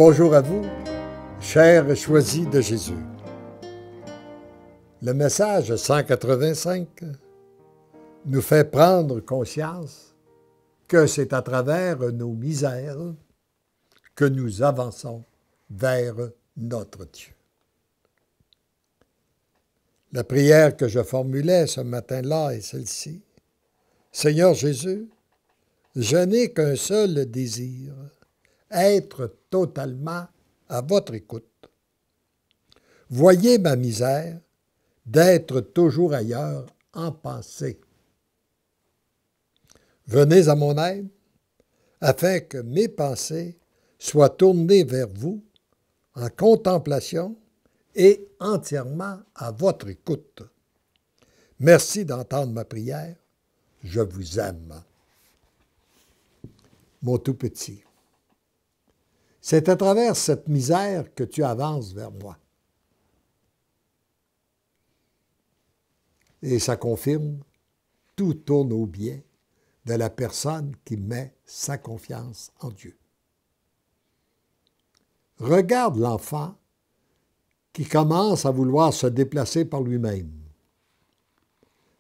Bonjour à vous, chers choisis de Jésus. Le message 185 nous fait prendre conscience que c'est à travers nos misères que nous avançons vers notre Dieu. La prière que je formulais ce matin-là est celle-ci. Seigneur Jésus, je n'ai qu'un seul désir, être totalement à votre écoute. Voyez ma misère d'être toujours ailleurs en pensée. Venez à mon aide afin que mes pensées soient tournées vers vous en contemplation et entièrement à votre écoute. Merci d'entendre ma prière. Je vous aime. Mon tout petit, c'est à travers cette misère que tu avances vers moi. Et ça confirme, tout tourne au bien de la personne qui met sa confiance en Dieu. Regarde l'enfant qui commence à vouloir se déplacer par lui-même.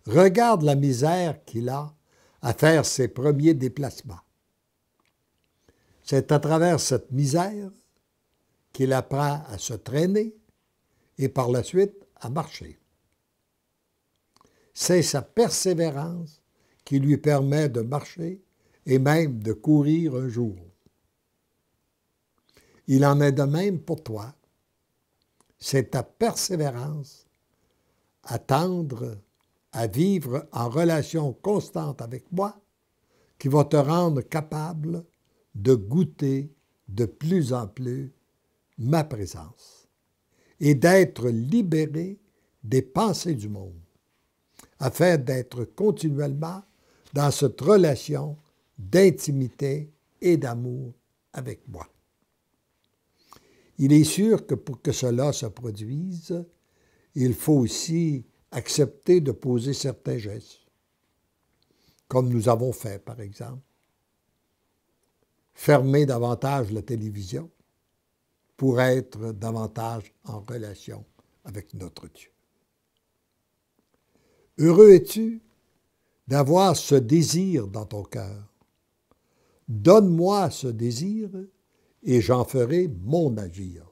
Regarde la misère qu'il a à faire ses premiers déplacements. C'est à travers cette misère qu'il apprend à se traîner et par la suite à marcher. C'est sa persévérance qui lui permet de marcher et même de courir un jour. Il en est de même pour toi. C'est ta persévérance à tendre, à vivre en relation constante avec moi qui va te rendre capable de goûter de plus en plus ma présence et d'être libéré des pensées du monde, afin d'être continuellement dans cette relation d'intimité et d'amour avec moi. Il est sûr que pour que cela se produise, il faut aussi accepter de poser certains gestes, comme nous avons fait par exemple. Fermer davantage la télévision pour être davantage en relation avec notre Dieu. Heureux es-tu d'avoir ce désir dans ton cœur. Donne-moi ce désir et j'en ferai mon agir.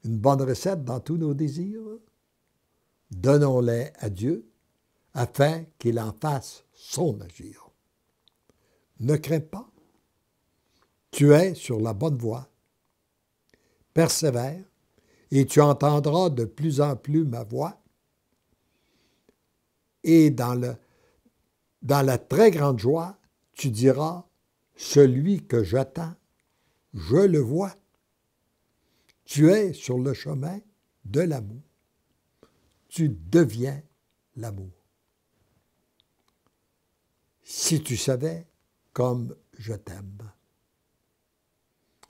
Une bonne recette dans tous nos désirs? Donnons-les à Dieu afin qu'il en fasse son agir. Ne crains pas, tu es sur la bonne voie. Persévère et tu entendras de plus en plus ma voix. Et dans la très grande joie, tu diras, celui que j'attends, je le vois. Tu es sur le chemin de l'amour. Tu deviens l'amour. Si tu savais comme je t'aime.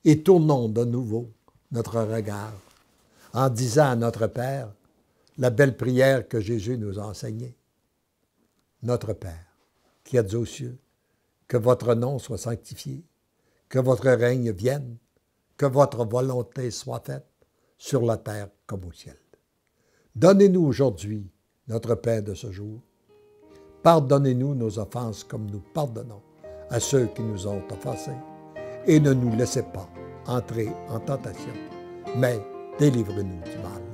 Et tournons de nouveau notre regard en disant à notre Père la belle prière que Jésus nous a enseignée. Notre Père, qui êtes aux cieux, que votre nom soit sanctifié, que votre règne vienne, que votre volonté soit faite sur la terre comme au ciel. Donnez-nous aujourd'hui notre pain de ce jour. Pardonnez-nous nos offenses comme nous pardonnons à ceux qui nous ont offensés. Et ne nous laissez pas entrer en tentation, mais délivrez-nous du mal.